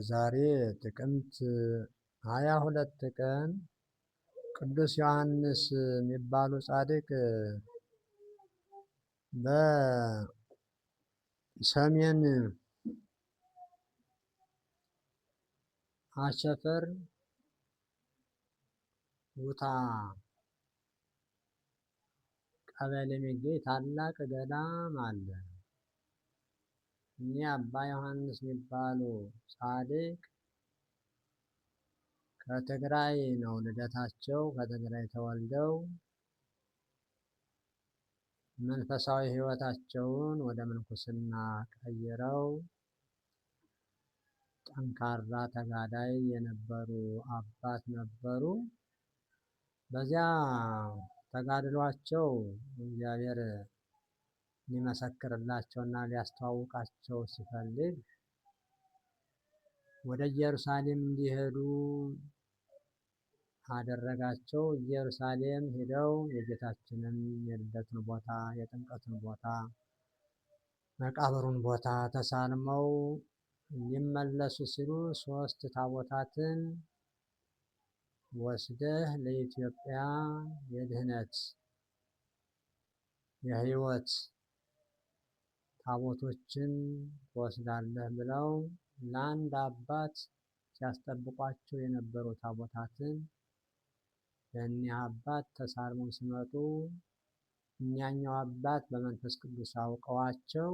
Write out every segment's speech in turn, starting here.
ዛሬ ጥቅምት 22 ቀን ቅዱስ ዮሐንስ የሚባሉ ጻድቅ በሰሜን አቸፈር ውታ ቀበሌ የሚገኝ ታላቅ ገዳም አለ። እኒህ አባ ዮሐንስ የሚባሉ ጻድቅ ከትግራይ ነው ልደታቸው። ከትግራይ ተወልደው መንፈሳዊ ሕይወታቸውን ወደ ምንኩስና ቀይረው ጠንካራ ተጋዳይ የነበሩ አባት ነበሩ። በዚያ ተጋድሏቸው እግዚአብሔር ሊመሰክርላቸውና ሊያስተዋውቃቸው ሲፈልግ ወደ ኢየሩሳሌም እንዲሄዱ አደረጋቸው። ኢየሩሳሌም ሄደው የጌታችንን የልደቱን ቦታ፣ የጥምቀቱን ቦታ፣ መቃብሩን ቦታ ተሳልመው ሊመለሱ ሲሉ 3 ታቦታትን ወስደህ ለኢትዮጵያ የድህነት የሕይወት ታቦቶችን ትወስዳለህ ብለው ለአንድ አባት ሲያስጠብቋቸው የነበሩ ታቦታትን ለእኒህ አባት ተሳልመው ሲመጡ እኛኛው አባት በመንፈስ ቅዱስ አውቀዋቸው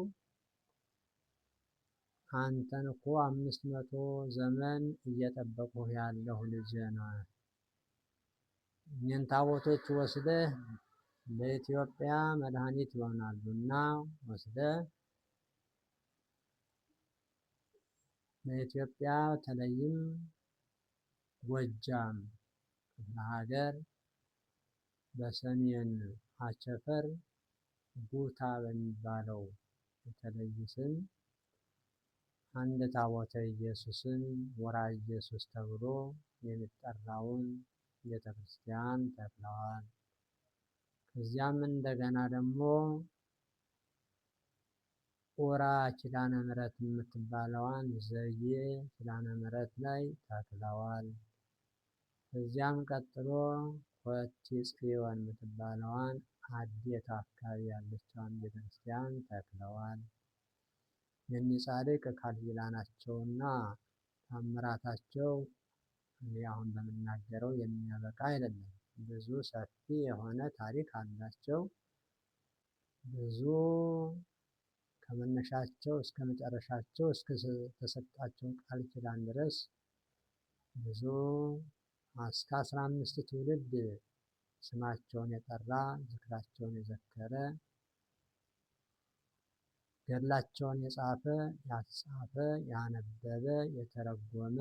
አንተን እኮ 500 ዘመን እየጠበቁህ ያለሁ ልጅ ነህ። እኚህን ታቦቶች ወስደህ ለኢትዮጵያ መድኃኒት ይሆናሉና ወስደህ ለኢትዮጵያ በተለይም ጎጃም ክፍለ ሀገር በሰሜን አቸፈር ጉታ በሚባለው የተለየ ስም አንድ ታቦተ ኢየሱስን ወራ ኢየሱስ ተብሎ የሚጠራውን ቤተ ክርስቲያን ተክለዋል። ከዚያም እንደገና ደግሞ ወራ ኪዳነ ምሕረት የምትባለዋን ዘዬ ኪዳነ ምሕረት ላይ ተክለዋል። ከዚያም ቀጥሎ ኮቲ ጽዮን የምትባለዋን አዴት አካባቢ ያለችዋን ቤተክርስቲያን ተክለዋል። የኒህ ጻድቅ ቃል ኪዳናቸውና ታምራታቸው እኔ አሁን በምናገረው የሚያበቃ አይደለም። ብዙ ሰፊ የሆነ ታሪክ አላቸው። ብዙ ከመነሻቸው እስከ መጨረሻቸው እስከ ተሰጣቸው ቃል ኪዳን ድረስ ብዙ እስከ 15 ትውልድ ስማቸውን የጠራ ዝክራቸውን የዘከረ ገድላቸውን የጻፈ ያጻፈ ያነበበ የተረጎመ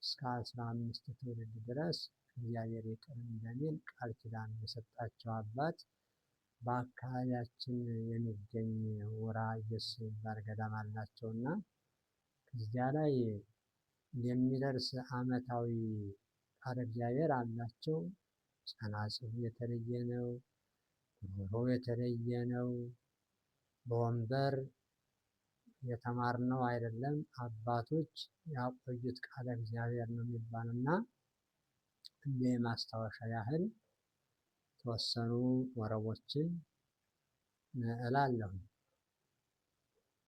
እስከ 15 ትውልድ ድረስ እግዚአብሔር ይቅር እንደሚል ቃል ኪዳን የሰጣቸው አባት በአካባቢያችን የሚገኝ ወራ ኢየሱስ የሚባል ገዳም አላቸውና ከዚያ ላይ የሚደርስ ዓመታዊ ቃለ እግዚአብሔር አላቸው። ጸናጽሉ የተለየ ነው። ጉሮሮው የተለየ ነው። በወንበር የተማርነው አይደለም፣ አባቶች ያቆዩት ቃለ እግዚአብሔር ነው የሚባልና እንደ ማስታወሻ ያህል ተወሰኑ ወረቦችን እላለሁ።